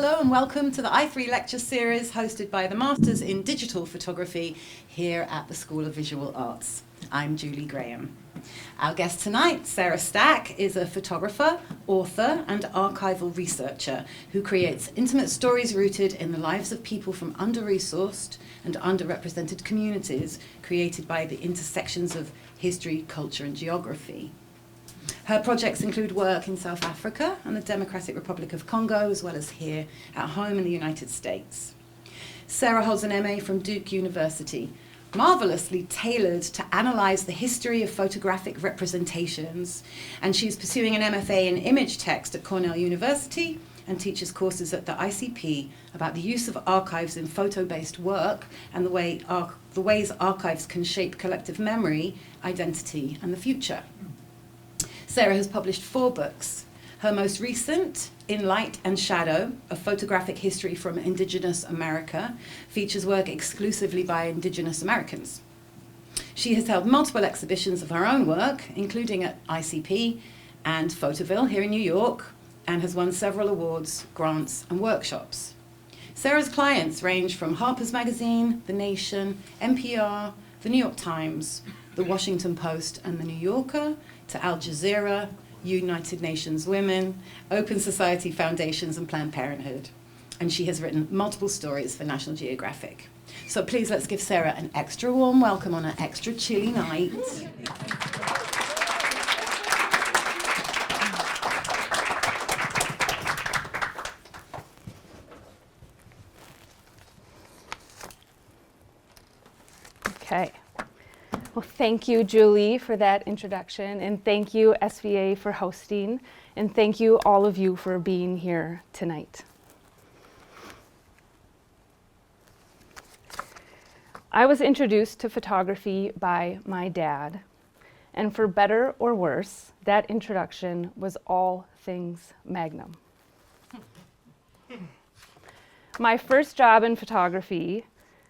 Hello and welcome to the I3 lecture series hosted by the Masters in Digital Photography here at the School of Visual Arts. I'm Julie Grahame. Our guest tonight, Sarah Stacke, is a photographer, author and archival researcher who creates intimate stories rooted in the lives of people from under-resourced and underrepresented communities created by the intersections of history, culture and geography. Her projects include work in South Africa and the Democratic Republic of Congo, as well as here at home in the United States. Sarah holds an MA from Duke University, marvelously tailored to analyze the history of photographic representations, and she's pursuing an MFA in image text at Cornell University and teaches courses at the ICP about the use of archives in photo-based work and the ways archives can shape collective memory, identity, and the future. Sarah has published 4 books. Her most recent, In Light and Shadow, A Photographic History from Indigenous America, features work exclusively by Indigenous Americans. She has held multiple exhibitions of her own work, including at ICP and Photoville here in New York, and has won several awards, grants, and workshops. Sarah's clients range from Harper's Magazine, The Nation, NPR, The New York Times, The Washington Post, and The New Yorker, to Al Jazeera, United Nations Women, Open Society Foundations, and Planned Parenthood. And she has written multiple stories for National Geographic. So please let's give Sarah an extra warm welcome on an extra chilly night. Okay. Well, thank you, Julie, for that introduction, and thank you, SVA, for hosting, and thank you, all of you, for being here tonight. I was introduced to photography by my dad, and for better or worse, that introduction was all things Magnum. My first job in photography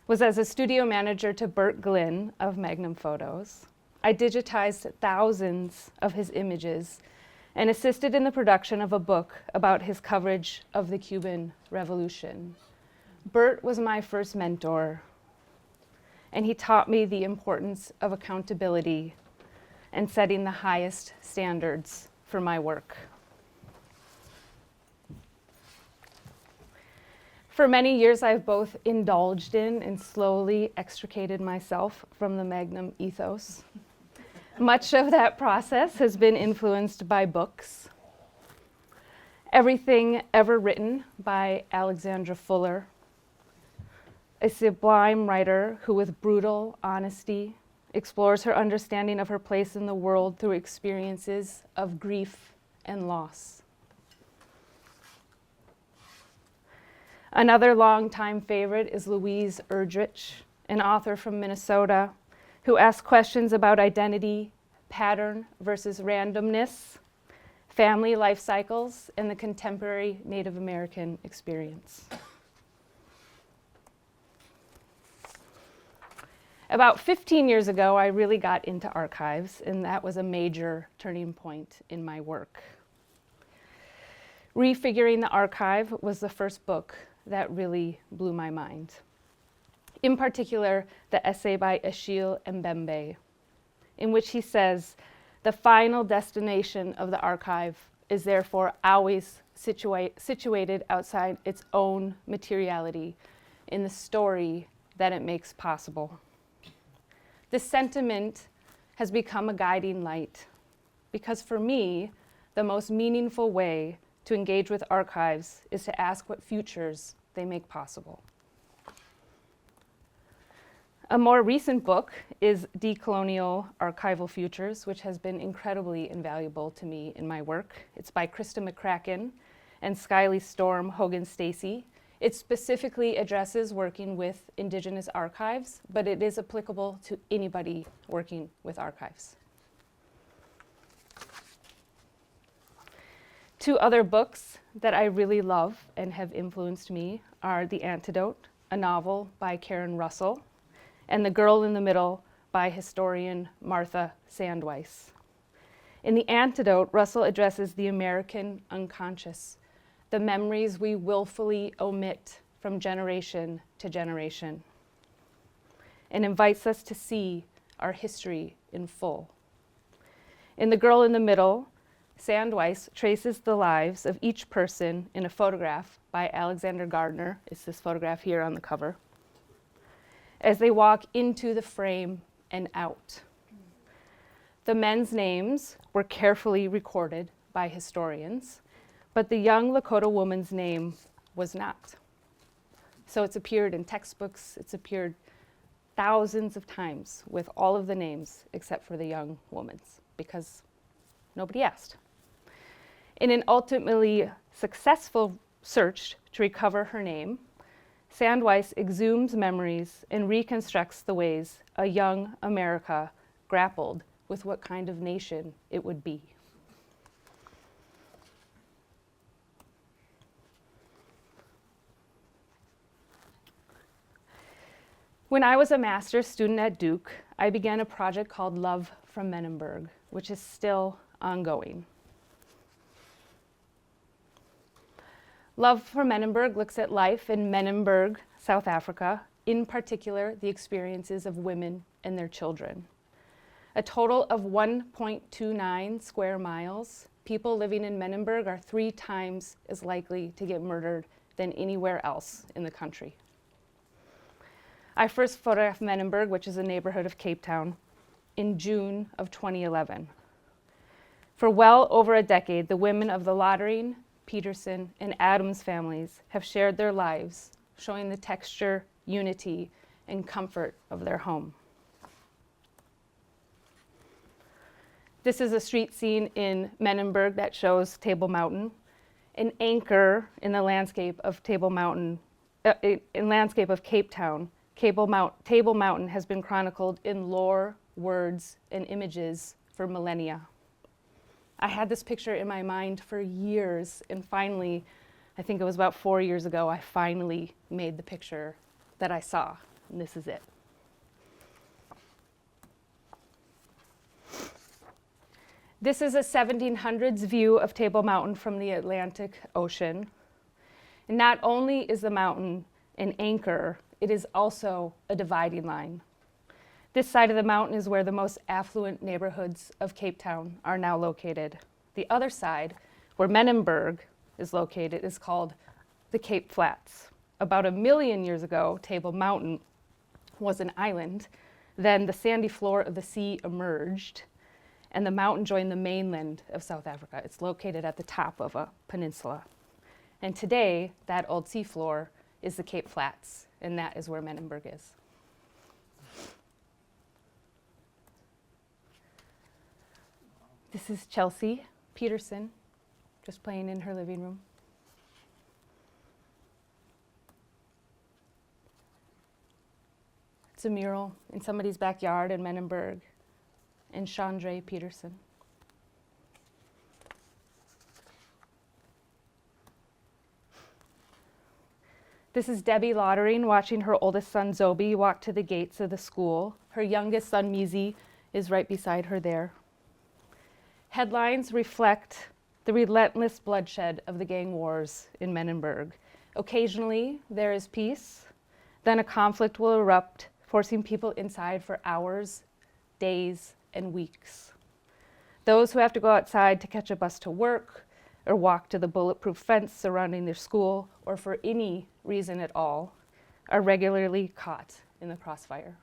was as a studio manager to Bert Glynn of Magnum Photos. I digitized thousands of his images and assisted in the production of a book about his coverage of the Cuban Revolution. Bert was my first mentor, and he taught me the importance of accountability and setting the highest standards for my work. For many years, I've both indulged in and slowly extricated myself from the Magnum ethos. Much of that process has been influenced by books. Everything Ever Written by Alexandra Fuller, a sublime writer who with brutal honesty explores her understanding of her place in the world through experiences of grief and loss. Another longtime favorite is Louise Erdrich, an author from Minnesota, who asks questions about identity, pattern versus randomness, family life cycles, and the contemporary Native American experience. About 15 years ago, I really got into archives, and that was a major turning point in my work. Refiguring the Archive was the first book that really blew my mind. In particular, the essay by Achille Mbembe, in which he says, "The final destination of the archive is therefore always situated outside its own materiality in the story that it makes possible." This sentiment has become a guiding light, because for me, the most meaningful way to engage with archives is to ask what futures they make possible. A more recent book is Decolonial Archival Futures, which has been incredibly invaluable to me in my work. It's by Krista McCracken and Skyly Storm Hogan Stacy. It specifically addresses working with Indigenous archives, but it is applicable to anybody working with archives. 2 other books that I really love and have influenced me are The Antidote, a novel by Karen Russell, and The Girl in the Middle by historian Martha Sandweiss. In The Antidote, Russell addresses the American unconscious the memories we willfully omit from generation to generation, and invites us to see our history in full. In The Girl in the Middle, Sandweiss traces the lives of each person in a photograph by Alexander Gardner, it's this photograph here on the cover, as they walk into the frame and out. The men's names were carefully recorded by historians, but the young Lakota woman's name was not. So it's appeared in textbooks, it's appeared thousands of times with all of the names except for the young woman's, because nobody asked. In an ultimately successful search to recover her name, Sandweiss exhumes memories and reconstructs the ways a young America grappled with what kind of nation it would be. When I was a master's student at Duke, I began a project called Love from Menenberg, which is still ongoing. Love from Menenberg looks at life in Menenberg, South Africa, in particular the experiences of women and their children. A total of 1.29 square miles, people living in Menenberg are 3 times as likely to get murdered than anywhere else in the country. I first photographed Menenberg, which is a neighborhood of Cape Town, in June of 2011. For well over a decade, the women of the Lottering, Peterson, and Adams families have shared their lives, showing the texture, unity, and comfort of their home. This is a street scene in Menenberg that shows Table Mountain, an anchor in the landscape of Table Mountain, in landscape of Cape Town. Table Mountain has been chronicled in lore, words, and images for millennia. I had this picture in my mind for years, and finally, I think it was about 4 years ago, I finally made the picture that I saw, and this is it. This is a 1700s view of Table Mountain from the Atlantic Ocean. And not only is the mountain an anchor, it is also a dividing line. This side of the mountain is where the most affluent neighborhoods of Cape Town are now located. The other side, where Menenberg is located, is called the Cape Flats. About 1 million years ago, Table Mountain was an island. Then the sandy floor of the sea emerged, and the mountain joined the mainland of South Africa. It's located at the top of a peninsula. And today, that old seafloor is the Cape Flats, and that is where Menenberg is. This is Chelsea Peterson, just playing in her living room. It's a mural in somebody's backyard in Menenberg, and Chandra Peterson. This is Debbie Lottering watching her oldest son, Zobi, walk to the gates of the school. Her youngest son, Mizi, is right beside her there. Headlines reflect the relentless bloodshed of the gang wars in Menenberg. Occasionally, there is peace. Then a conflict will erupt, forcing people inside for hours, days, and weeks. Those who have to go outside to catch a bus to work, or walk to the bulletproof fence surrounding their school, or for any reason at all, are regularly caught in the crossfire.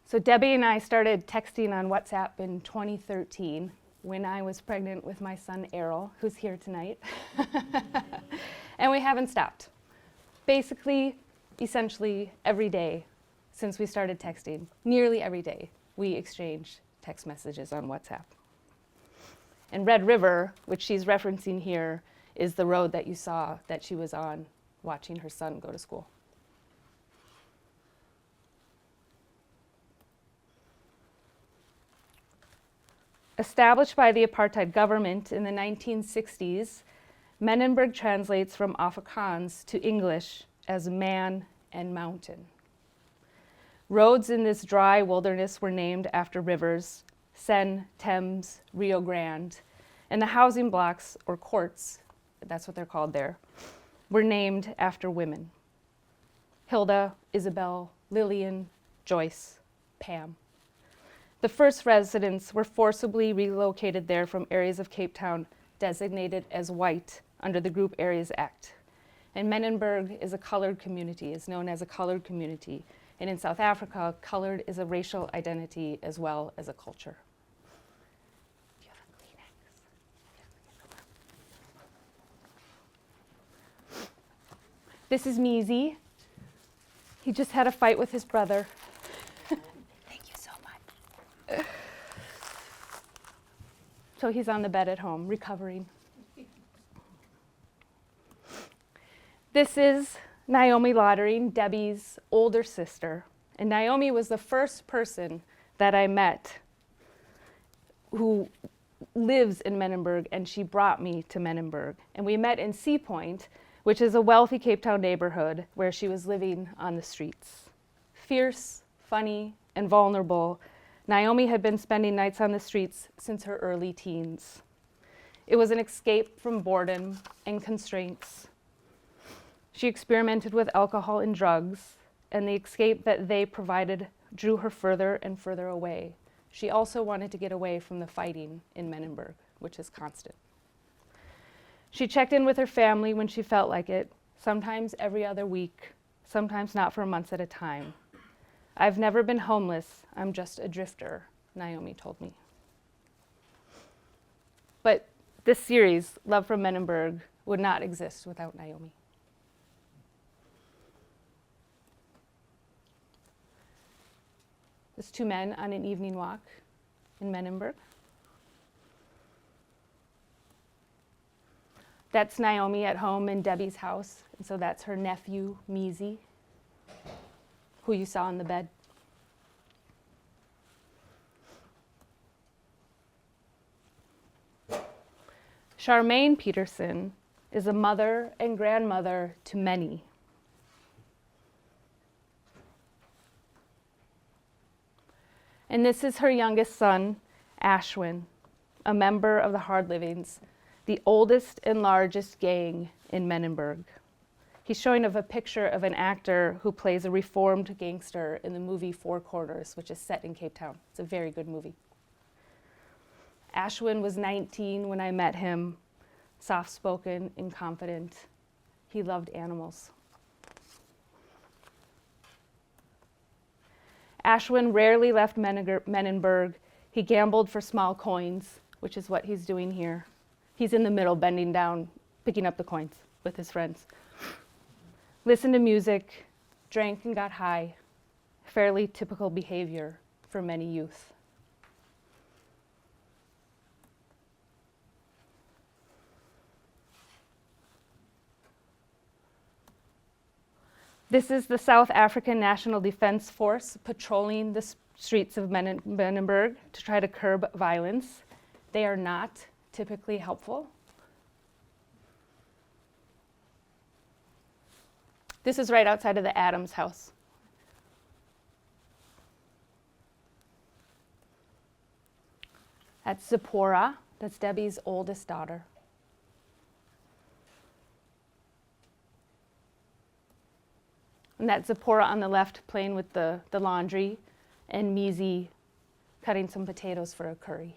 So Debbie and I started texting on WhatsApp in 2013 when I was pregnant with my son Errol, who's here tonight. And we haven't stopped. Basically, essentially every day since we started texting, nearly every day, we exchange text messages on WhatsApp. And Red River, which she's referencing here, is the road that you saw that she was on watching her son go to school. Established by the apartheid government in the 1960s, Menenberg translates from Afrikaans to English as man and mountain. Roads in this dry wilderness were named after rivers, Seine, Thames, Rio Grande, and the housing blocks, or courts, that's what they're called there, were named after women. Hilda, Isabel, Lillian, Joyce, Pam. The first residents were forcibly relocated there from areas of Cape Town designated as white under the Group Areas Act. And Menenberg is a colored community, is known as a colored community. And in South Africa, colored is a racial identity as well as a culture. Do you have a Kleenex? This is Measy. He just had a fight with his brother. Thank you so much. So he's on the bed at home, recovering. This is Naomi Lottering, Debbie's older sister. And Naomi was the first person that I met who lives in Menenberg, and she brought me to Menenberg. And we met in Sea Point, which is a wealthy Cape Town neighborhood where she was living on the streets. Fierce, funny, and vulnerable, Naomi had been spending nights on the streets since her early teens. It was an escape from boredom and constraints. She experimented with alcohol and drugs, and the escape that they provided drew her further and further away. She also wanted to get away from the fighting in Menenberg, which is constant. She checked in with her family when she felt like it, sometimes every other week, sometimes not for months at a time. I've never been homeless, I'm just a drifter, Naomi told me. But this series, Love from Menenberg, would not exist without Naomi. There's two men on an evening walk in Menenberg. That's Naomi at home in Debbie's house, and so that's her nephew, Measy, who you saw in the bed. Charmaine Peterson is a mother and grandmother to many. And this is her youngest son, Ashwin, a member of the Hard Livings, the oldest and largest gang in Menenberg. He's showing a picture of an actor who plays a reformed gangster in the movie Four Corners, which is set in Cape Town. It's a very good movie. Ashwin was 19 when I met him, soft-spoken and confident. He loved animals. Ashwin rarely left Menenberg. He gambled for small coins, which is what he's doing here. He's in the middle, bending down, picking up the coins with his friends. Listened to music, drank and got high. Fairly typical behavior for many youth. This is the South African National Defense Force patrolling the streets of Menenberg to try to curb violence. They are not typically helpful. This is right outside of the Adams house. That's Zipporah. That's Debbie's oldest daughter. And that's Zipporah on the left playing with the laundry, and Measy cutting some potatoes for a curry.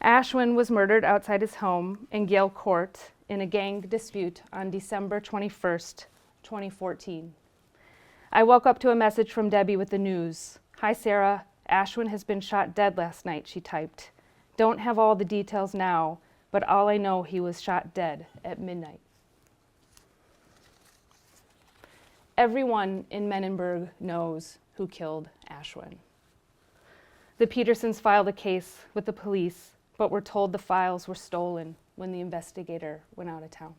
Ashwin was murdered outside his home in Gale Court in a gang dispute on December 21st, 2014. I woke up to a message from Debbie with the news. "Hi, Sarah. Ashwin has been shot dead last night," she typed. "Don't have all the details now, but all I know, he was shot dead at midnight." Everyone in Menenberg knows who killed Ashwin. The Petersons filed a case with the police, but were told the files were stolen when the investigator went out of town.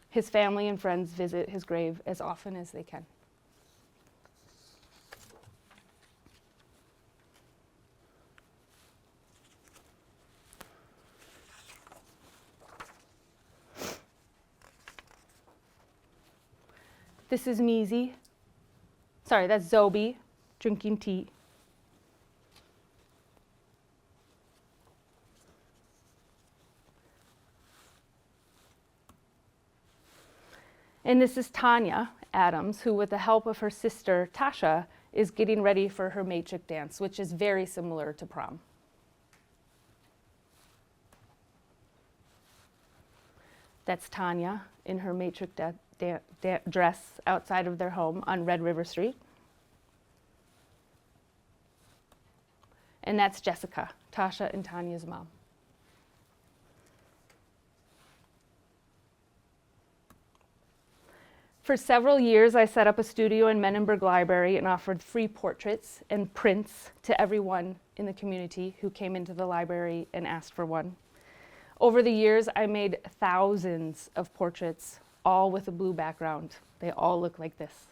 His family and friends visit his grave as often as they can. This is Measy. Sorry, that's Zobi drinking tea. And this is Tanya Adams, who with the help of her sister Tasha is getting ready for her matric dance, which is very similar to prom. That's Tanya in her matric dress outside of their home on Red River Street. And that's Jessica, Tasha and Tanya's mom. For several years, I set up a studio in Menenberg Library and offered free portraits and prints to everyone in the community who came into the library and asked for one. Over the years, I made thousands of portraits, all with a blue background. They all look like this.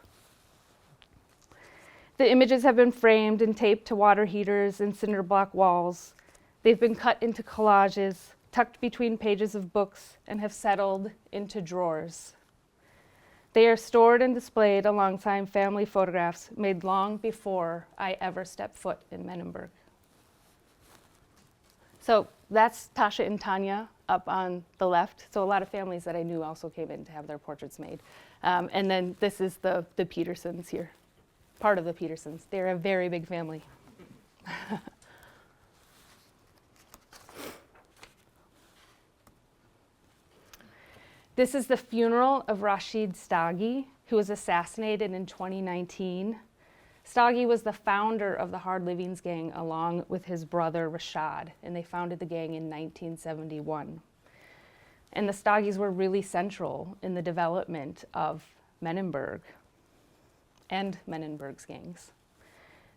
The images have been framed and taped to water heaters and cinder block walls. They've been cut into collages, tucked between pages of books, and have settled into drawers. They are stored and displayed alongside family photographs made long before I ever stepped foot in Menenberg. So that's Tasha and Tanya up on the left. So a lot of families that I knew also came in to have their portraits made. And then this is the Petersons here, part of the Petersons. They're a very big family. This is the funeral of Rashid Stacke, who was assassinated in 2019. Stacke was the founder of the Hard Livings Gang along with his brother Rashad, and they founded the gang in 1971. And the Stackes were really central in the development of Menenberg and Menenberg's gangs.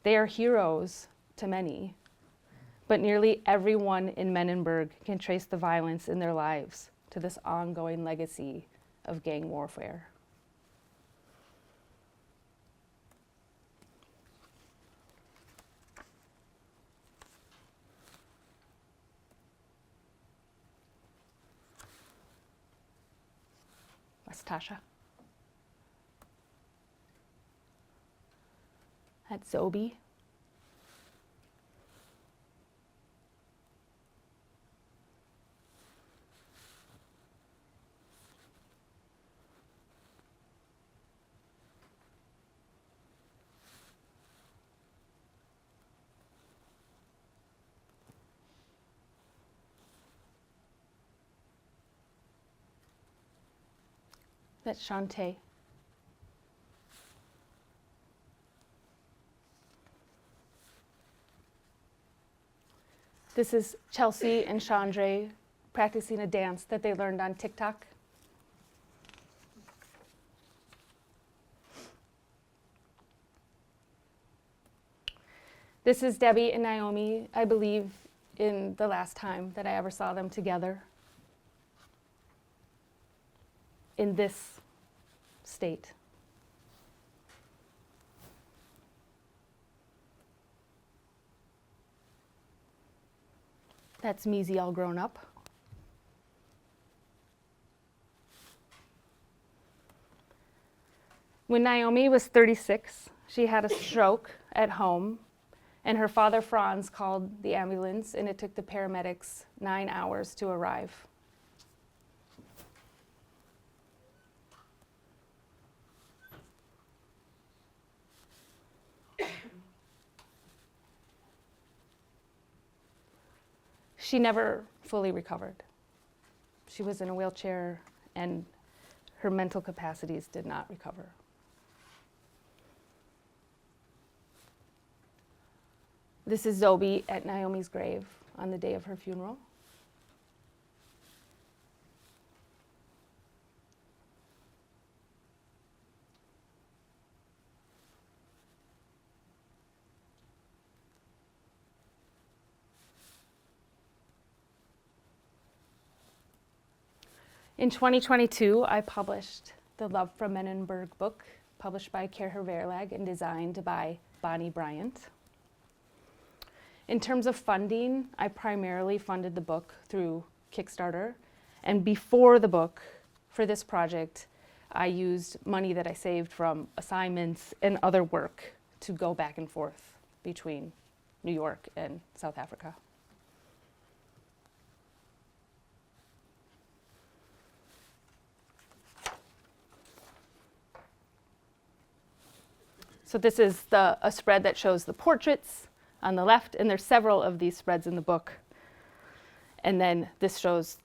They are heroes to many, but nearly everyone in Menenberg can trace the violence in their lives to this ongoing legacy of gang warfare. That's Tasha. That's Zobi. That's Shantae. This is Chelsea and Chandra practicing a dance that they learned on TikTok. This is Debbie and Naomi, I believe, in the last time that I ever saw them together in this state. That's Measy all grown up. When Naomi was 36, she had a stroke at home, and her father Franz called the ambulance, and it took the paramedics 9 hours to arrive. She never fully recovered. She was in a wheelchair, and her mental capacities did not recover. This is Zobi at Naomi's grave on the day of her funeral. In 2022, I published the Love from Menenberg book, published by Kerher Verlag and designed by Bonnie Bryant. In terms of funding, I primarily funded the book through Kickstarter. And before the book, for this project, I used money that I saved from assignments and other work to go back and forth between New York and South Africa. So this is a spread that shows the portraits on the left, and there's several of these spreads in the book. And then this shows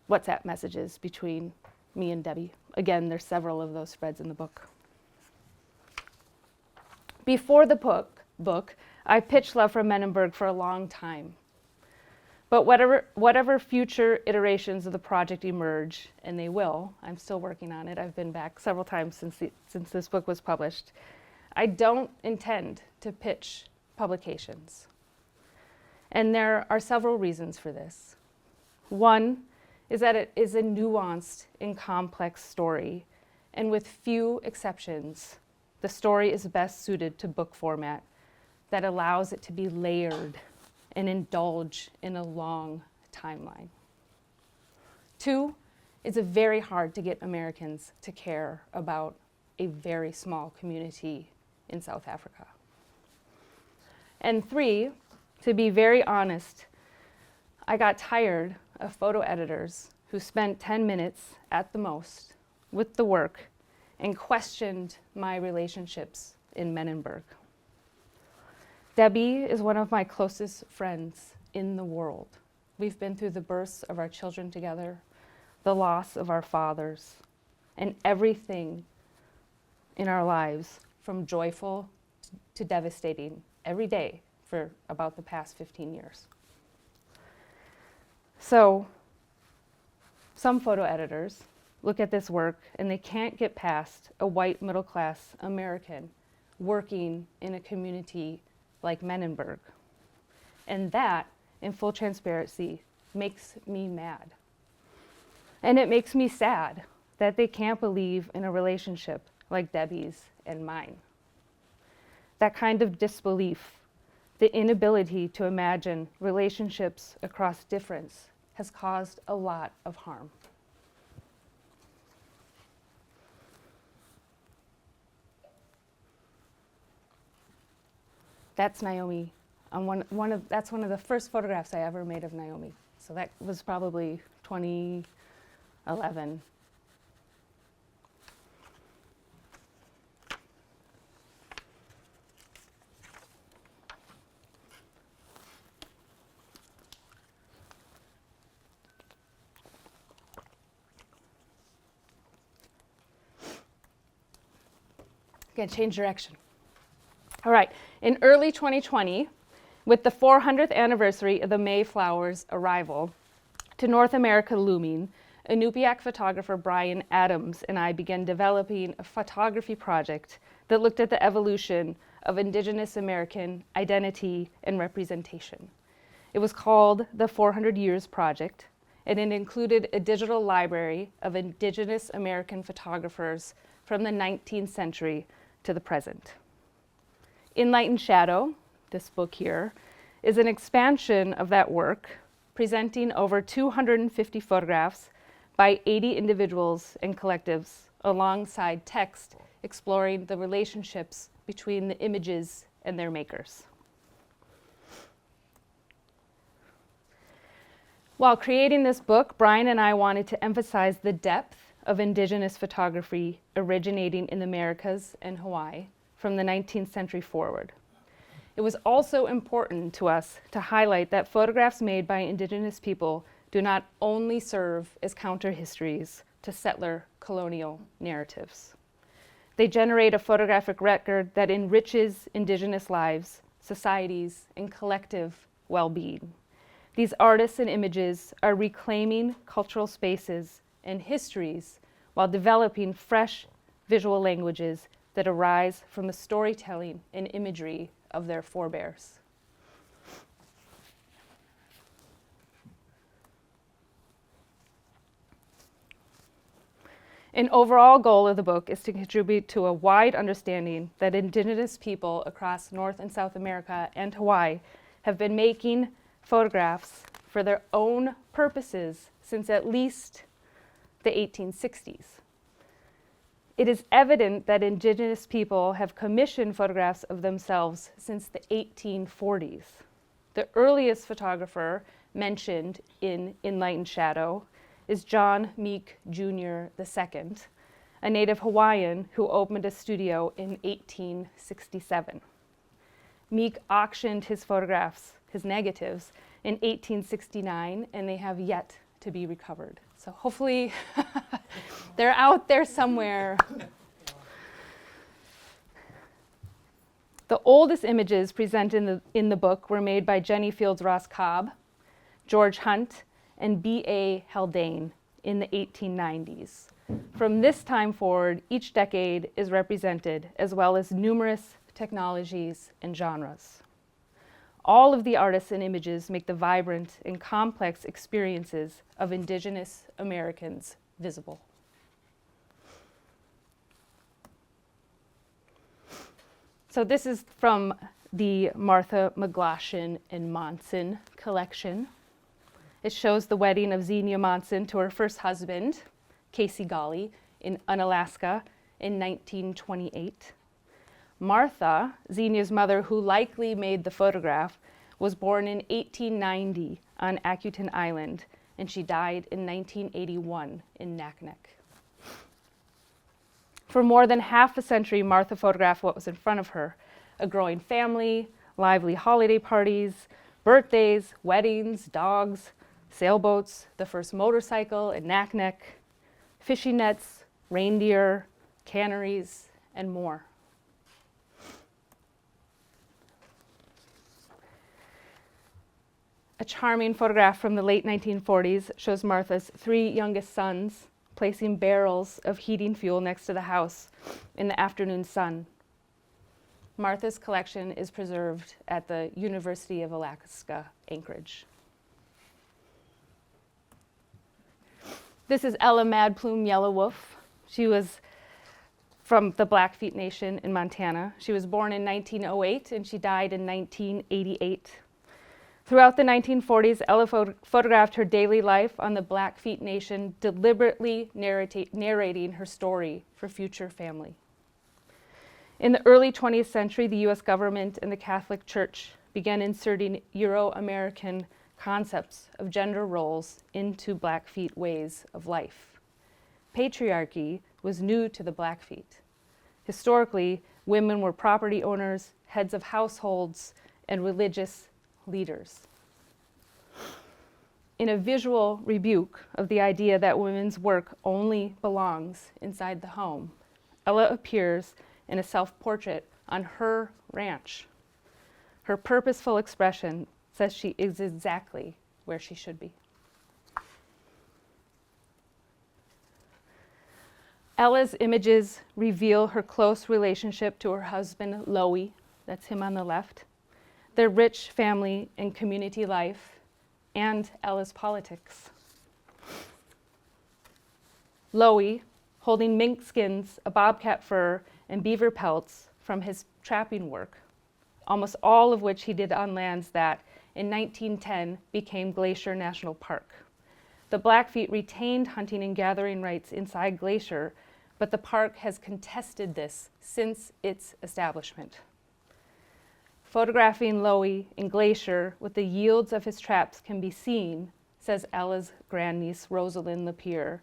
WhatsApp messages between me and Debbie. Again, there's several of those spreads in the book. Before the book, I pitched Love from Menenberg for a long time. But whatever future iterations of the project emerge, and they will, I'm still working on it. I've been back several times since this book was published. I don't intend to pitch publications. And there are several reasons for this. One is that it is a nuanced and complex story, and with few exceptions, the story is best suited to book format that allows it to be layered and indulge in a long timeline. Two, it's very hard to get Americans to care about a very small community in South Africa. And three, to be very honest, I got tired of photo editors who spent 10 minutes at the most with the work and questioned my relationships in Menenberg. Debbie is one of my closest friends in the world. We've been through the births of our children together, the loss of our fathers, and everything in our lives from joyful to devastating every day for about the past 15 years. So, some photo editors look at this work and they can't get past a white middle-class American working in a community like Menenberg. And that, in full transparency, makes me mad. And it makes me sad that they can't believe in a relationship like Debbie's and mine. That kind of disbelief, the inability to imagine relationships across difference, has caused a lot of harm. That's Naomi. That's one of the first photographs I ever made of Naomi. So that was probably 2011. Gonna change direction. All right, in early 2020, with the 400th anniversary of the Mayflower's arrival to North America looming, Inupiaq photographer Brian Adams and I began developing a photography project that looked at the evolution of Indigenous American identity and representation. It was called the 400 Years Project, and it included a digital library of Indigenous American photographers from the 19th century to the present. In Light and Shadow, this book here, is an expansion of that work, presenting over 250 photographs by 80 individuals and collectives, alongside text exploring the relationships between the images and their makers. While creating this book, Brian and I wanted to emphasize the depth of Indigenous photography originating in the Americas and Hawaii from the 19th century forward. It was also important to us to highlight that photographs made by Indigenous people do not only serve as counter-histories to settler colonial narratives. They generate a photographic record that enriches Indigenous lives, societies, and collective well-being. These artists and images are reclaiming cultural spaces and histories while developing fresh visual languages that arise from the storytelling and imagery of their forebears. An overall goal of the book is to contribute to a wide understanding that Indigenous people across North and South America and Hawaii have been making photographs for their own purposes since at least the 1860s. It is evident that indigenous people have commissioned photographs of themselves since the 1840s. The earliest photographer mentioned in Enlightened Shadow is John Meek Jr. II, a native Hawaiian who opened a studio in 1867. Meek auctioned his photographs, his negatives, in 1869, and they have yet to be recovered. So hopefully they're out there somewhere. The oldest images presented in the book were made by Jenny Fields Ross Cobb, George Hunt, and B.A. Haldane in the 1890s. From this time forward, each decade is represented, as well as numerous technologies and genres. All of the artists and images make the vibrant and complex experiences of Indigenous Americans visible. So this is from the Martha McGlashan and Monson collection. It shows the wedding of Xenia Monson to her first husband, Casey Golly, in Unalaska in 1928. Martha, Xenia's mother, who likely made the photograph, was born in 1890 on Akutan Island, and she died in 1981 in Naknek. For more than half a century, Martha photographed what was in front of her: a growing family, lively holiday parties, birthdays, weddings, dogs, sailboats, the first motorcycle in Naknek, fishing nets, reindeer, canneries, and more. A charming photograph from the late 1940s shows Martha's three youngest sons placing barrels of heating fuel next to the house in the afternoon sun. Martha's collection is preserved at the University of Alaska, Anchorage. This is Ella Mad Plume Yellow Wolf. She was from the Blackfeet Nation in Montana. She was born in 1908 and she died in 1988. Throughout the 1940s, Ella photographed her daily life on the Blackfeet Nation, deliberately narrating her story for future family. In the early 20th century, the US government and the Catholic Church began inserting Euro-American concepts of gender roles into Blackfeet ways of life. Patriarchy was new to the Blackfeet. Historically, women were property owners, heads of households, and religious leaders. In a visual rebuke of the idea that women's work only belongs inside the home, Ella appears in a self-portrait on her ranch. Her purposeful expression says she is exactly where she should be. Ella's images reveal her close relationship to her husband, Loie, that's him on the left, their rich family and community life, and Ella's politics. Loie, holding mink skins, a bobcat fur, and beaver pelts from his trapping work, almost all of which he did on lands that, in 1910, became Glacier National Park. The Blackfeet retained hunting and gathering rights inside Glacier, but the park has contested this since its establishment. Photographing Loie in Glacier with the yields of his traps can be seen, says Ella's grandniece Rosalind Lapierre,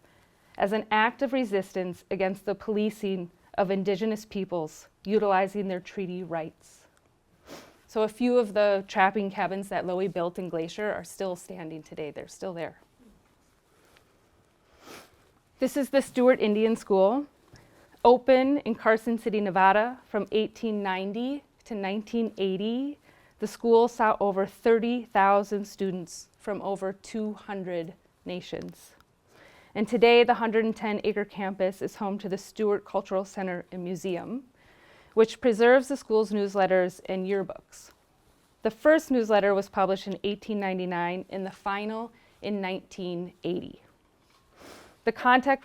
as an act of resistance against the policing of Indigenous peoples utilizing their treaty rights. So a few of the trapping cabins that Loie built in Glacier are still standing today. They're still there. This is the Stewart Indian School, open in Carson City, Nevada from 1890 to 1980. The school saw over 30,000 students from over 200 nations. And today, the 110-acre campus is home to the Stewart Cultural Center and Museum, which preserves the school's newsletters and yearbooks. The first newsletter was published in 1899 and the final in 1980. The content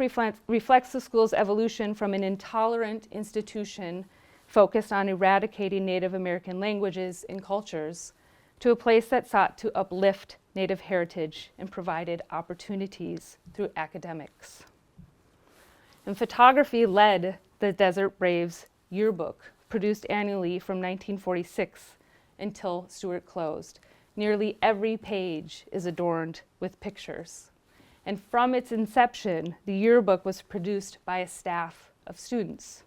reflects the school's evolution from an intolerant institution focused on eradicating Native American languages and cultures to a place that sought to uplift Native heritage and provided opportunities through academics. And photography led the Desert Braves yearbook, produced annually from 1946 until Stewart closed. Nearly every page is adorned with pictures. And from its inception, the yearbook was produced by a staff of students.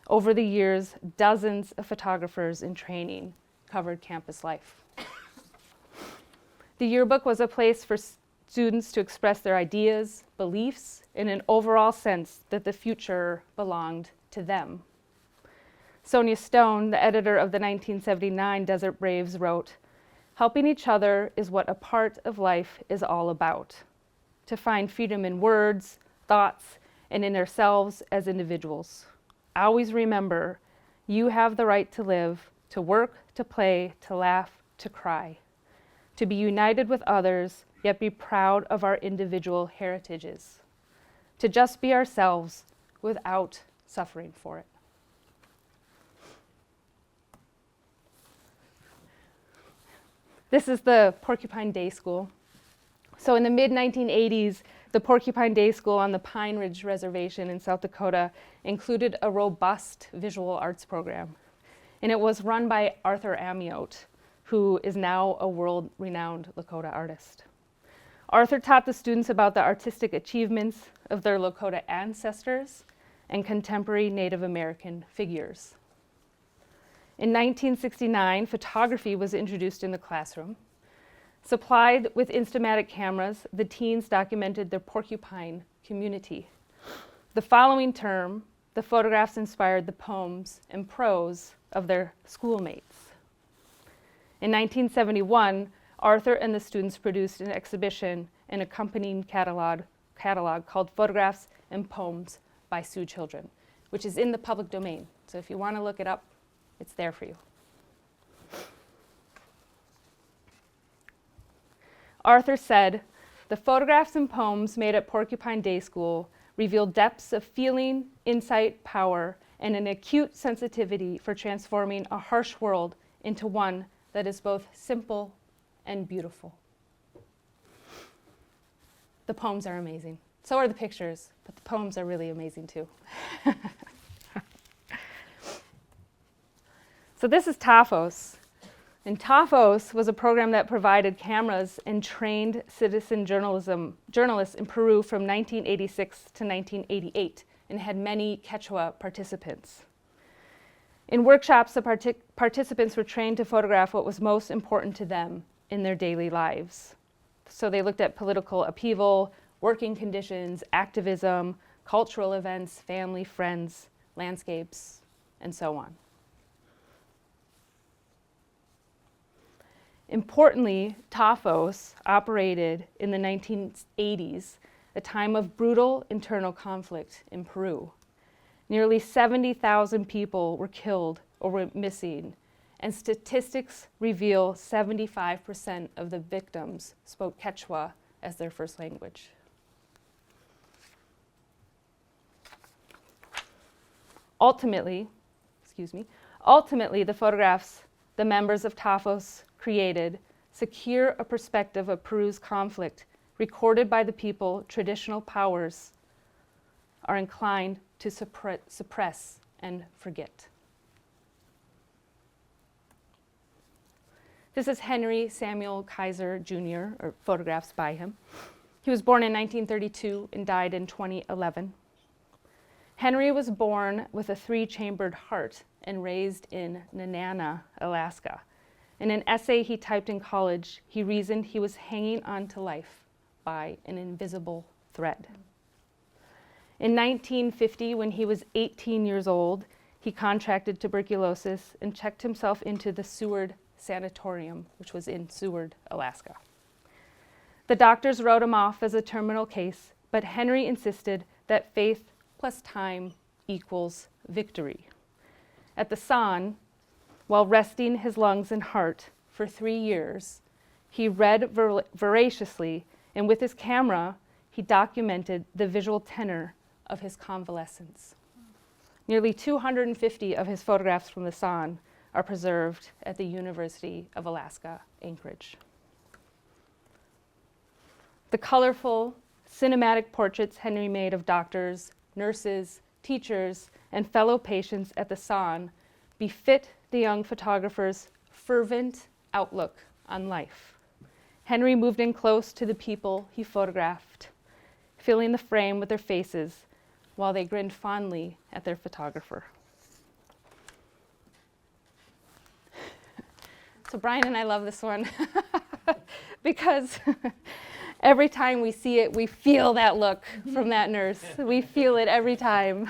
Over the years, dozens of photographers in training covered campus life. The yearbook was a place for students to express their ideas, beliefs, and an overall sense that the future belonged to them. Sonia Stone, the editor of the 1979 Desert Braves, wrote, "Helping each other is what a part of life is all about. To find freedom in words, thoughts, and in ourselves as individuals. Always remember, you have the right to live, to work, to play, to laugh, to cry. To be united with others, yet be proud of our individual heritages. To just be ourselves without suffering for it." This is the Porcupine Day School. So in the mid-1980s, the Porcupine Day School on the Pine Ridge Reservation in South Dakota included a robust visual arts program. And it was run by Arthur Amiotte, who is now a world-renowned Lakota artist. Arthur taught the students about the artistic achievements of their Lakota ancestors and contemporary Native American figures. In 1969, photography was introduced in the classroom. Supplied with Instamatic cameras, the teens documented their porcupine community. The following term, the photographs inspired the poems and prose of their schoolmates. In 1971, Arthur and the students produced an exhibition and accompanying catalog called Photographs and Poems by Sioux Children, which is in the public domain. So if you want to look it up, it's there for you. Arthur said, "The photographs and poems made at Porcupine Day School reveal depths of feeling, insight, power, and an acute sensitivity for transforming a harsh world into one that is both simple and beautiful." The poems are amazing. So are the pictures, but the poems are really amazing too. So this is TAFOS. And TAFOS was a program that provided cameras and trained citizen journalists in Peru from 1986 to 1988 and had many Quechua participants. In workshops, the participants were trained to photograph what was most important to them in their daily lives. So they looked at political upheaval, working conditions, activism, cultural events, family, friends, landscapes, and so on. Importantly, TAFOS operated in the 1980s, a time of brutal internal conflict in Peru. Nearly 70,000 people were killed or were missing, and statistics reveal 75% of the victims spoke Quechua as their first language. Ultimately, the photographs the members of TAFOS created secure a perspective of Peru's conflict recorded by the people traditional powers are inclined to suppress and forget. This is Henry Samuel Kaiser Jr., or photographs by him. He was born in 1932 and died in 2011. Henry was born with a 3-chambered heart and raised in Nenana, Alaska. In an essay he typed in college, he reasoned he was hanging on to life by an invisible thread. In 1950, when he was 18 years old, he contracted tuberculosis and checked himself into the Seward Sanatorium, which was in Seward, Alaska. The doctors wrote him off as a terminal case, but Henry insisted that faith plus time equals victory. At the San, while resting his lungs and heart for 3 years, he read voraciously, and with his camera, he documented the visual tenor of his convalescence. Nearly 250 of his photographs from the San are preserved at the University of Alaska, Anchorage. The colorful, cinematic portraits Henry made of doctors, nurses, teachers, and fellow patients at the San befit the young photographer's fervent outlook on life. Henry moved in close to the people he photographed, filling the frame with their faces while they grinned fondly at their photographer. So Brian and I love this one because every time we see it, we feel that look from that nurse. We feel it every time.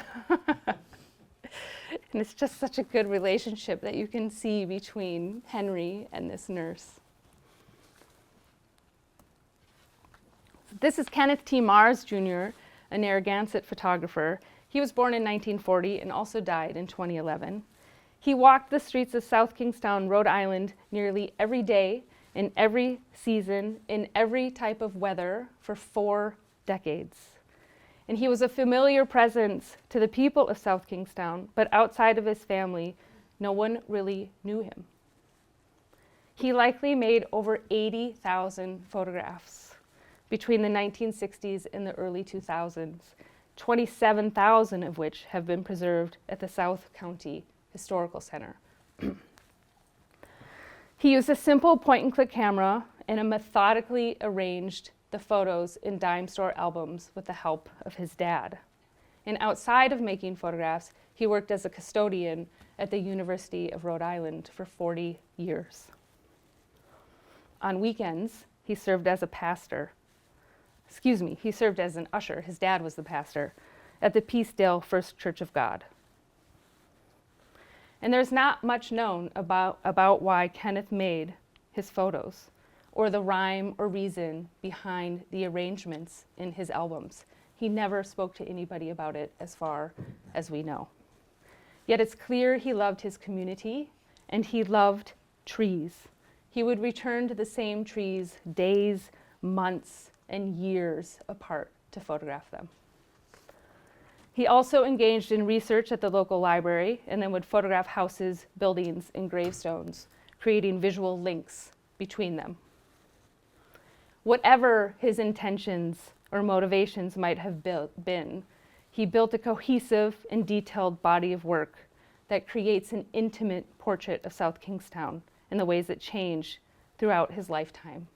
And it's just such a good relationship that you can see between Henry and this nurse. This is Kenneth T. Mars, Jr., a Narragansett photographer. He was born in 1940 and also died in 2011. He walked the streets of South Kingstown, Rhode Island, nearly every day, in every season, in every type of weather, for 4 decades. And he was a familiar presence to the people of South Kingstown, but outside of his family, no one really knew him. He likely made over 80,000 photographs between the 1960s and the early 2000s, 27,000 of which have been preserved at the South County Historical Center. He used a simple point-and-click camera and methodically arranged the photos in dime store albums with the help of his dad. And outside of making photographs, he worked as a custodian at the University of Rhode Island for 40 years. On weekends, he served as an usher, his dad was the pastor, at the Peacedale First Church of God. And there's not much known about why Kenneth made his photos, or the rhyme or reason behind the arrangements in his albums. He never spoke to anybody about it as far as we know. Yet it's clear he loved his community and he loved trees. He would return to the same trees days, months, and years apart to photograph them. He also engaged in research at the local library and then would photograph houses, buildings, and gravestones, creating visual links between them. Whatever his intentions or motivations might have been, he built a cohesive and detailed body of work that creates an intimate portrait of South Kingstown in the ways it changed throughout his lifetime.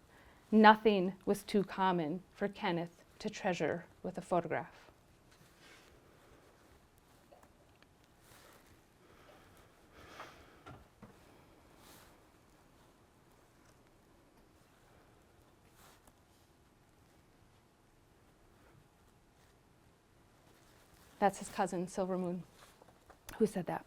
Nothing was too common for Kenneth to treasure with a photograph. That's his cousin, Silver Moon, who said that.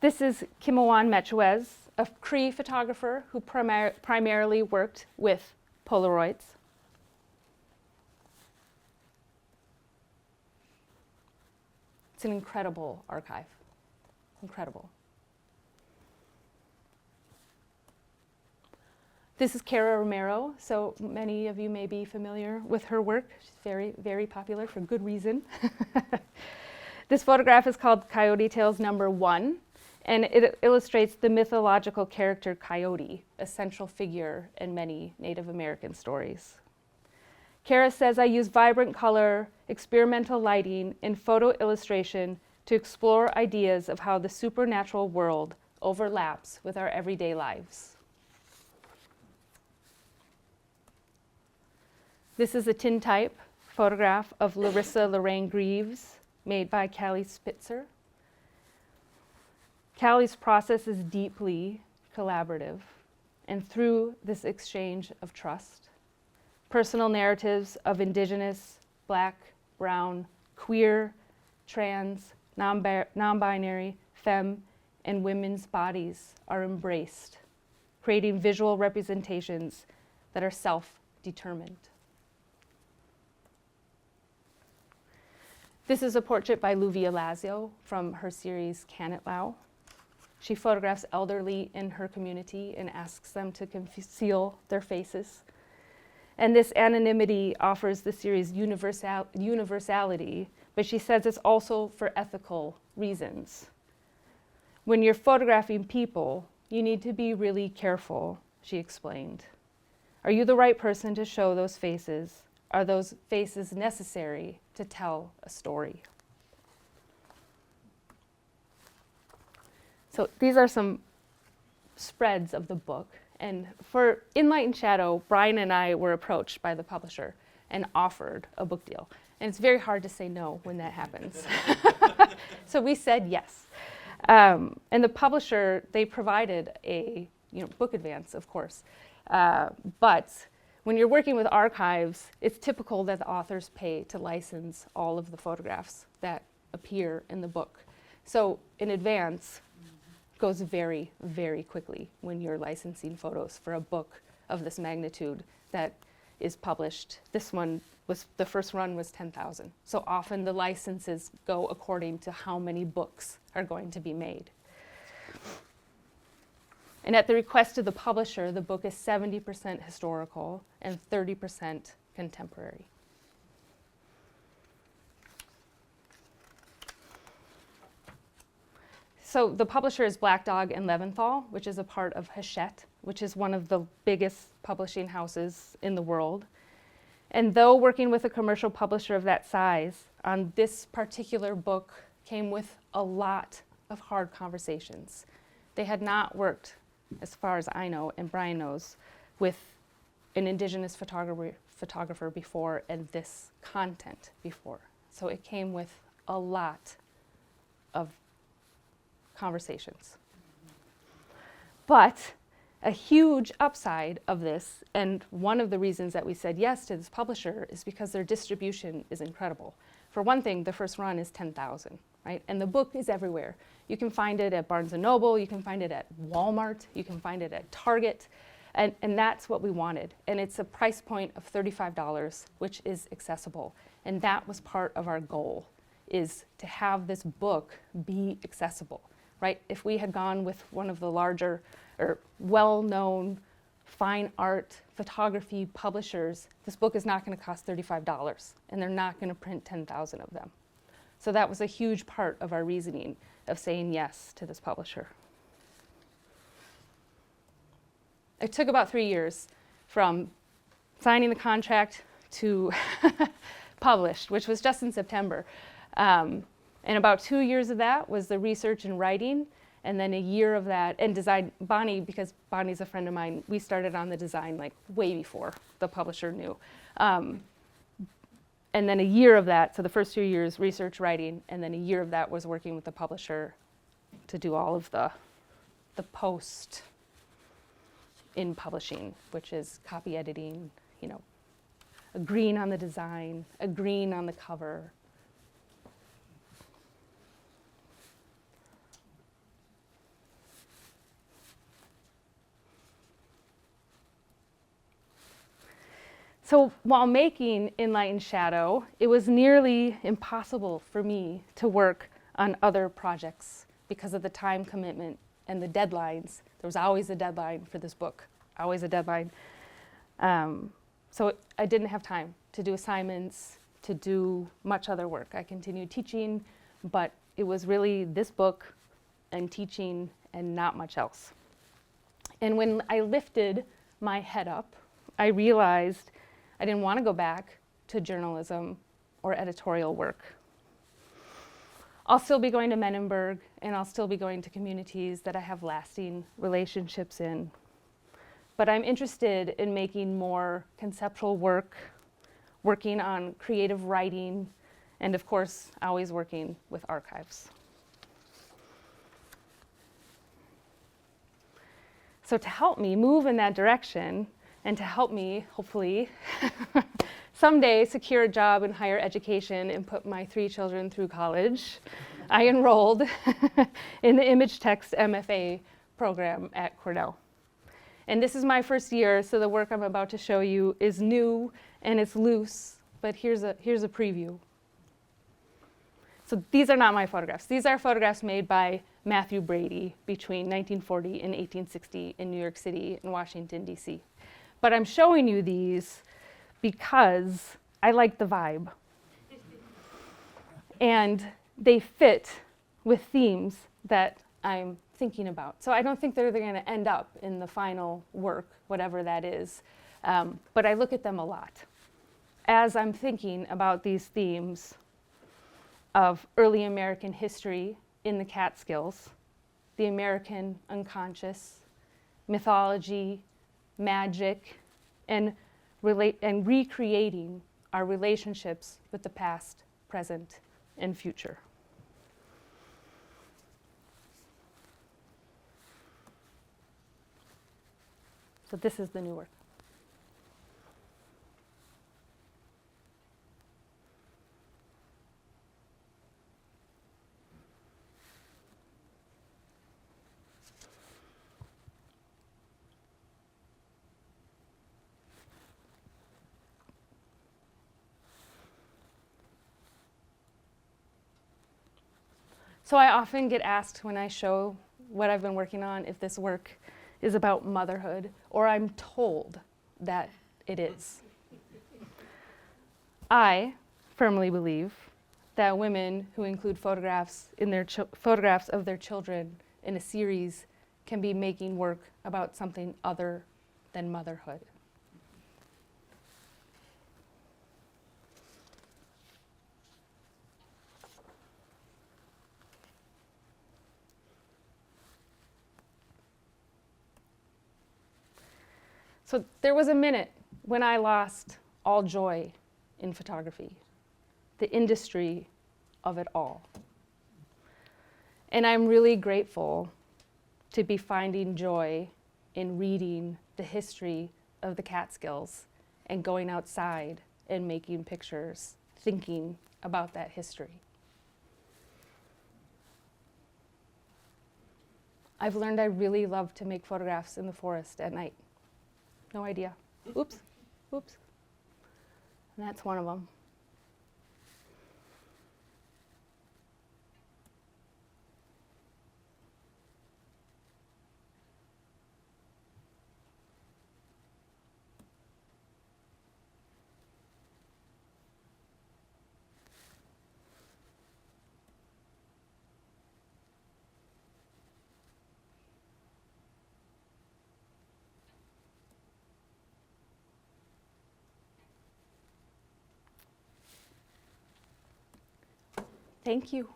This is Kimawan Mechuez, a Cree photographer who primarily worked with Polaroids. It's an incredible archive, incredible. This is Cara Romero, so many of you may be familiar with her work. She's very, very popular for good reason. This photograph is called Coyote Tales Number 1, and it illustrates the mythological character Coyote, a central figure in many Native American stories. Cara says, I use vibrant color, experimental lighting, and photo illustration to explore ideas of how the supernatural world overlaps with our everyday lives. This is a tintype photograph of Larissa Lorraine Greaves, made by Callie Spitzer. Callie's process is deeply collaborative, and through this exchange of trust, personal narratives of Indigenous, Black, brown, queer, trans, non-binary, femme, and women's bodies are embraced, creating visual representations that are self-determined. This is a portrait by Luvia Lazio from her series Canetlau. She photographs elderly in her community and asks them to conceal their faces. And this anonymity offers the series universality, but she says it's also for ethical reasons. When you're photographing people, you need to be really careful, she explained. Are you the right person to show those faces? Are those faces necessary to tell a story? So these are some spreads of the book. And for In Light and Shadow, Brian and I were approached by the publisher and offered a book deal. And it's very hard to say no when that happens. So we said yes. And the publisher, they provided a book advance, of course. But when you're working with archives, it's typical that the authors pay to license all of the photographs that appear in the book. So in advance goes very, very quickly when you're licensing photos for a book of this magnitude that is published. This one was, the first run was 10,000. So often the licenses go according to how many books are going to be made. And at the request of the publisher, the book is 70% historical and 30% contemporary. So the publisher is Black Dog and Leventhal, which is a part of Hachette, which is one of the biggest publishing houses in the world. And though working with a commercial publisher of that size on this particular book came with a lot of hard conversations. They had not worked, as far as I know, and Brian knows, with an Indigenous photographer before and this content before. So it came with a lot of conversations. But a huge upside of this, and one of the reasons that we said yes to this publisher, is because their distribution is incredible. For one thing, the first run is 10,000, right? And the book is everywhere. You can find it at Barnes & Noble, you can find it at Walmart, you can find it at Target, and that's what we wanted. And it's a price point of $35, which is accessible. And that was part of our goal, is to have this book be accessible. Right? If we had gone with one of the larger or well-known fine art photography publishers, this book is not going to cost $35, and they're not going to print 10,000 of them. So that was a huge part of our reasoning of saying yes to this publisher. It took about 3 years from signing the contract to published, which was just in September. And about 2 years of that was the research and writing, and then a year of that, and design. Bonnie, because Bonnie's a friend of mine, we started on the design like way before the publisher knew. And then a year of that, so the first 2 years, research, writing, and then a year of that was working with the publisher to do all of the post in publishing, which is copy editing, agreeing on the design, agreeing on the cover. So while making In Light and Shadow, it was nearly impossible for me to work on other projects because of the time commitment and the deadlines. There was always a deadline for this book, always a deadline. So I didn't have time to do assignments, to do much other work. I continued teaching, but it was really this book and teaching and not much else. And when I lifted my head up, I realized I didn't want to go back to journalism or editorial work. I'll still be going to Menenberg, and I'll still be going to communities that I have lasting relationships in. But I'm interested in making more conceptual work, working on creative writing, and of course, always working with archives. So to help me move in that direction, and to help me, hopefully, someday secure a job in higher education and put my 3 children through college, I enrolled in the Image Text MFA program at Cornell. And this is my first year, so the work I'm about to show you is new and it's loose, but here's a preview. So these are not my photographs. These are photographs made by Matthew Brady between 1940 and 1860 in New York City and Washington, D.C. But I'm showing you these because I like the vibe. And they fit with themes that I'm thinking about. So I don't think they're going to end up in the final work, whatever that is. But I look at them a lot as I'm thinking about these themes of early American history in the Catskills, the American unconscious, mythology, magic, and recreating our relationships with the past, present, and future. So this is the new work. So I often get asked when I show what I've been working on if this work is about motherhood, or I'm told that it is. I firmly believe that women who include photographs in their photographs of their children in a series can be making work about something other than motherhood. So there was a minute when I lost all joy in photography, the industry of it all. And I'm really grateful to be finding joy in reading the history of the Catskills and going outside and making pictures, thinking about that history. I've learned I really love to make photographs in the forest at night. No idea. Oops, oops. And that's one of them. Thank you.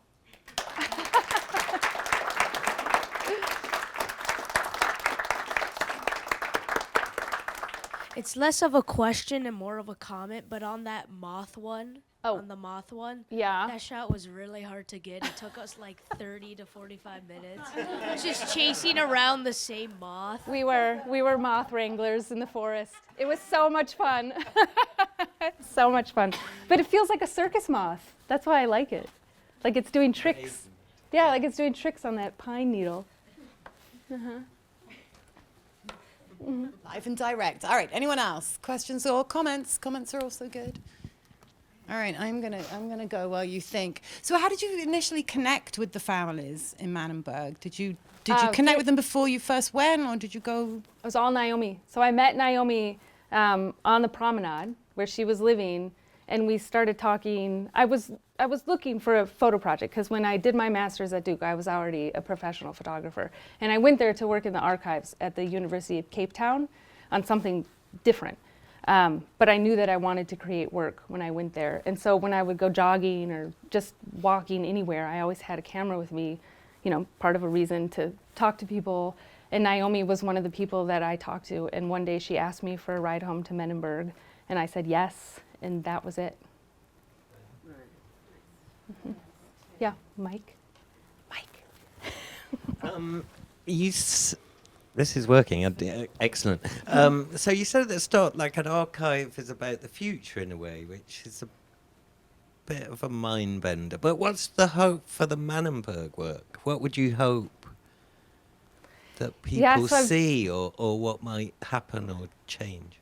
It's less of a question and more of a comment, but on that moth one, on the moth one, Yeah. that shot was really hard to get. It took us like 30 to 45 minutes. Just chasing around the same moth. We were moth wranglers in the forest. It was so much fun. So much fun. But it feels like a circus moth. That's why I like it. Like it's doing tricks. Yeah, like it's doing tricks on that pine needle. Live and direct. All right, anyone else? Questions or comments? Comments are also good. All right, I'm gonna go while you think. So how did you initially connect with the families in Manenberg? Did you connect with them before you first went, or did you go? It was all Naomi. So I met Naomi on the promenade where she was living, and we started talking. I was looking for a photo project because when I did my master's at Duke, I was already a professional photographer. And I went there to work in the archives at the University of Cape Town on something different. But I knew that I wanted to create work when I went there. And so when I would go jogging or just walking anywhere, I always had a camera with me, part of a reason to talk to people. And Naomi was one of the people that I talked to. And one day she asked me for a ride home to Menenberg. And I said yes, and that was it. Yeah, Mike. This is working. Excellent. So you said at the start, like an archive is about the future in a way, which is a bit of a mind bender. But what's the hope for the Manenberg work? What would you hope that people see, or what might happen or change?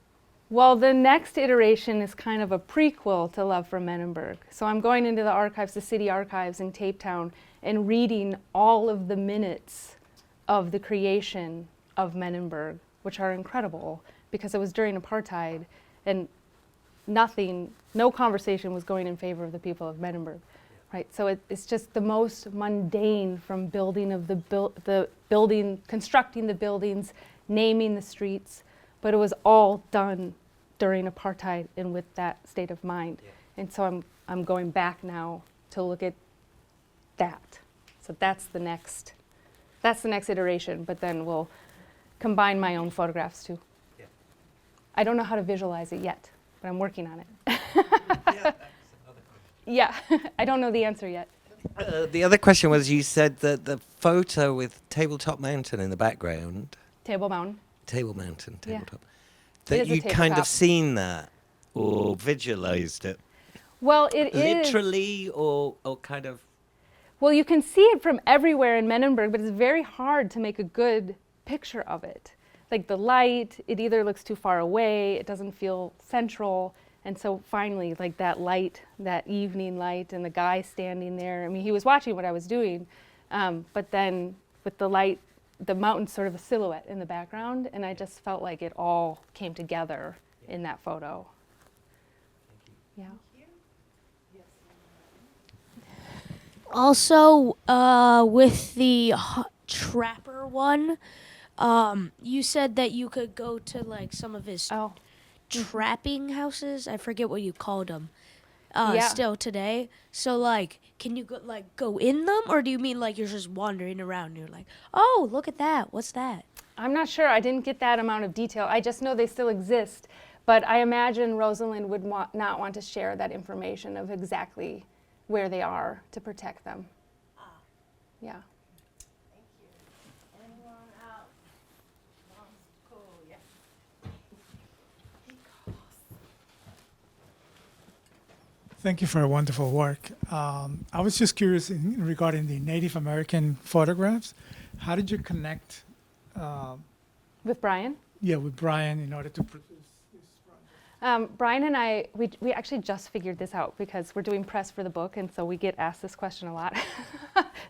Well, the next iteration is kind of a prequel to Love from Menenberg. So I'm going into the archives, the city archives in Cape Town, and reading all of the minutes of the creation of Menenberg, which are incredible because it was during apartheid and no conversation was going in favor of the people of Menenberg, right? So it's just the most mundane, from building of the building, constructing the buildings, naming the streets, but it was all done during apartheid and with that state of mind. Yeah. And so I'm going back now to look at that. So that's the next iteration, but then we'll combine my own photographs too. Yeah. I don't know how to visualize it yet, but I'm working on it. Yeah, Yeah, I don't know the answer yet. the other question was, you said that the photo with Tabletop Mountain in the background, Table Mountain. Table Mountain, Yeah. tabletop, It that is a you kind tabletop. of seen that or visualized it, Well, it is. literally or kind of. Well, you can see it from everywhere in Menenberg, but it's very hard to make a good picture of it. Like the light, it either looks too far away, it doesn't feel central. And so finally, like that light, that evening light, and the guy standing there, I mean, he was watching what I was doing, but then with the light, the mountain's sort of a silhouette in the background, and I just felt like it all came together in that photo. Yeah. Also, with the trapper one, you said that you could go to like some of his Oh. trapping houses. I forget what you called them. Yeah. Still today. So like, can you go in them, or do you mean like you're just wandering around and you're like, oh, look at that. What's that? I'm not sure. I didn't get that amount of detail. I just know they still exist. But I imagine Rosalind would not want to share that information of exactly where they are to protect them. Yeah. Thank you. Anyone else? Cool, yeah. Thank you for a wonderful work. I was just curious regarding the Native American photographs. How did you connect, With Brian? with Brian in order to produce this project? Brian and I, we actually just figured this out because we're doing press for the book, and so we get asked this question a lot.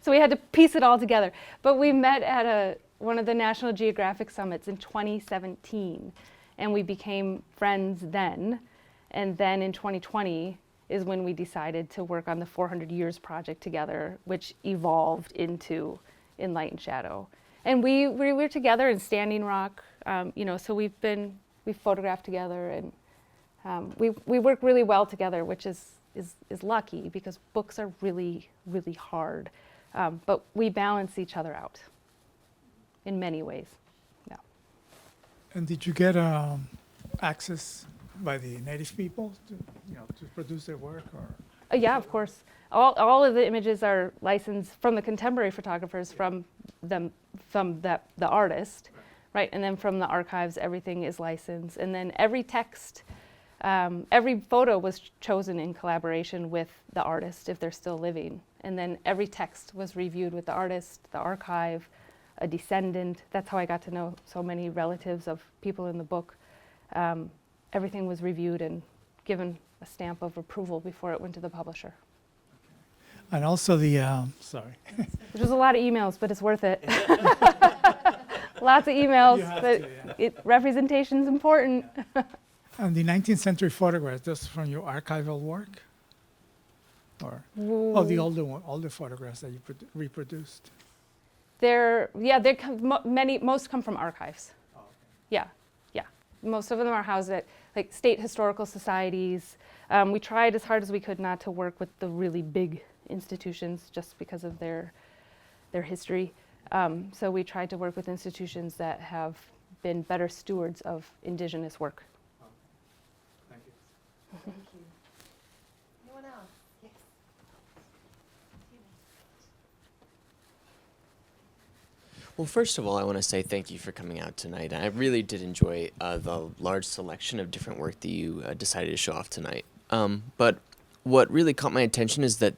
So we had to piece it all together. But we met at one of the National Geographic summits in 2017, and we became friends then. And then in 2020 is when we decided to work on the 400 Years project together, which evolved into In Light and Shadow. And we were together in Standing Rock, so we've photographed together, and we work really well together, which is lucky because books are really, really hard. But we balance each other out in many ways. Yeah. And did you get access by the native people to produce their work? Or? Yeah, of course. All of the images are licensed from the contemporary photographers, from the artist, right? And then from the archives, everything is licensed. And then every text, every photo was chosen in collaboration with the artist if they're still living. And then every text was reviewed with the artist, the archive, a descendant. That's how I got to know so many relatives of people in the book. Everything was reviewed and given a stamp of approval before it went to the publisher. And also the, sorry. Which was a lot of emails, but it's worth it. Lots of emails, You have but to, yeah. representation's important. And the 19th century photographs, just from your archival work? Or, the older photographs that you reproduced? Most come from archives. Oh, okay. Yeah. Most of them are housed at like state historical societies. We tried as hard as we could not to work with the really big institutions just because of their history. So we tried to work with institutions that have been better stewards of indigenous work. Thank you. Thank you. Anyone else? Yes. Well, first of all, I want to say thank you for coming out tonight. I really did enjoy the large selection of different work that you decided to show off tonight. But what really caught my attention is that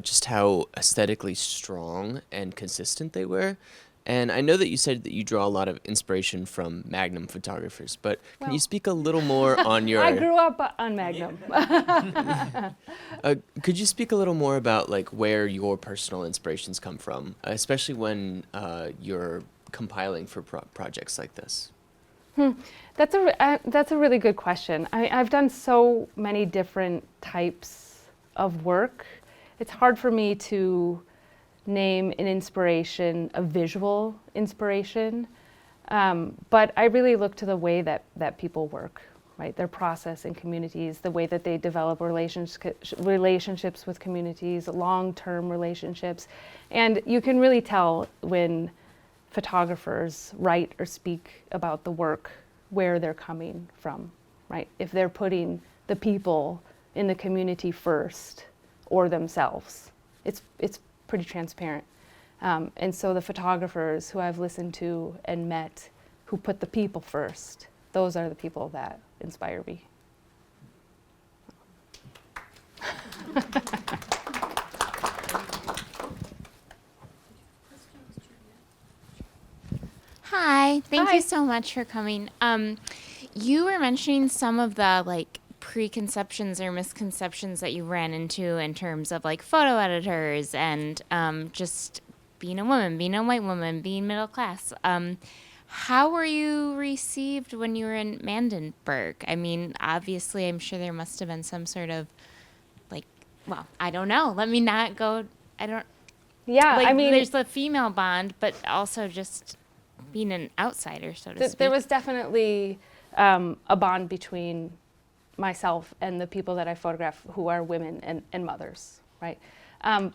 just how aesthetically strong and consistent they were. And I know that you said that you draw a lot of inspiration from Magnum photographers, but can you Well, speak a little more on your... I grew up on Magnum. Could you speak a little more about like where your personal inspirations come from, especially when you're compiling for projects like this? That's a really good question. I've done so many different types of work. It's hard for me to name an inspiration, a visual inspiration. But I really look to the way that people work, right? Their process in communities, the way that they develop relationships with communities, long-term relationships. And you can really tell when photographers write or speak about the work, where they're coming from, right? If they're putting the people in the community first or themselves, it's pretty transparent. And so the photographers who I've listened to and met who put the people first, those are the people that inspire me. Hi, thank Hi. you so much for coming. You were mentioning some of the like preconceptions or misconceptions that you ran into in terms of like photo editors and just being a woman, being a white woman, being middle class. How were you received when you were in Mandenburg? I mean, obviously, I'm sure there must have been some sort of like, well, I don't know. Let me not go. I don't. Yeah, Like, I mean, there's the female bond, but also just being an outsider, so to speak. there was definitely a bond between myself and the people that I photograph who are women and mothers, right?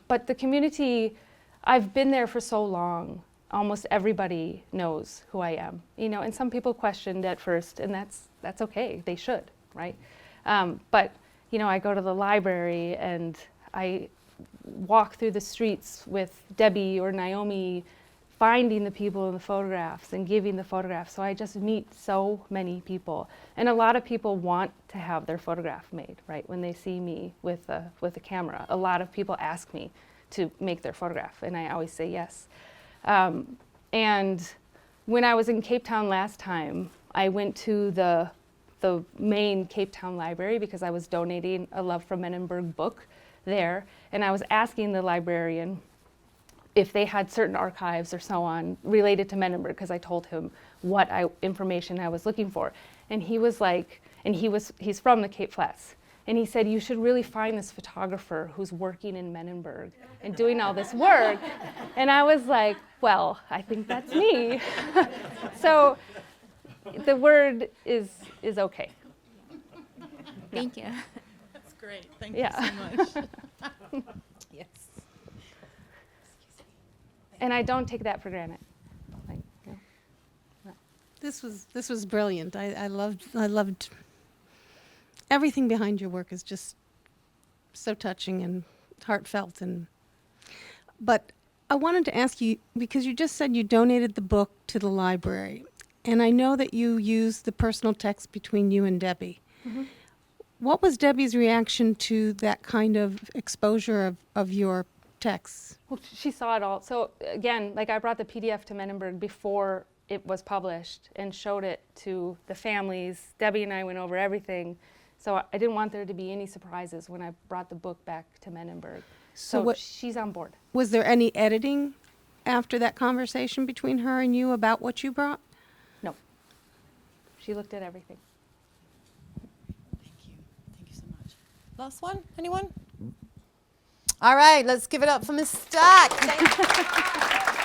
But the community, I've been there for so long, almost everybody knows who I am, you know, and some people questioned at first, and that's okay, they should, right? But, you know, I go to the library and I walk through the streets with Debbie or Naomi, finding the people in the photographs and giving the photographs. So I just meet so many people. And a lot of people want to have their photograph made, right? When they see me with a camera, a lot of people ask me to make their photograph, and I always say yes. And when I was in Cape Town last time, I went to the main Cape Town library because I was donating a Love from Menenberg book there, and I was asking the librarian if they had certain archives or so on related to Menenberg, because I told him what information I was looking for. And he was like, and he's from the Cape Flats, and he said, you should really find this photographer who's working in Menenberg and doing all this work. And I was like, well, I think that's me. So the word is okay. Thank you. That's great. Thank Yeah. you so much. Yes. And I don't take that for granted. Like, you know. This was brilliant. I loved everything behind your work is just so touching and heartfelt. But I wanted to ask you, because you just said you donated the book to the library, and I know that you used the personal text between you and Debbie. Mm-hmm. What was Debbie's reaction to that kind of exposure of your texts? Well, she saw it all. So again, like I brought the PDF to Menenberg before it was published and showed it to the families. Debbie and I went over everything. So I didn't want there to be any surprises when I brought the book back to Menenberg. So she's on board. Was there any editing after that conversation between her and you about what you brought? No. She looked at everything. Thank you. Thank you so much. Last one? Anyone? All right, let's give it up for Miss Stacke. Thank you.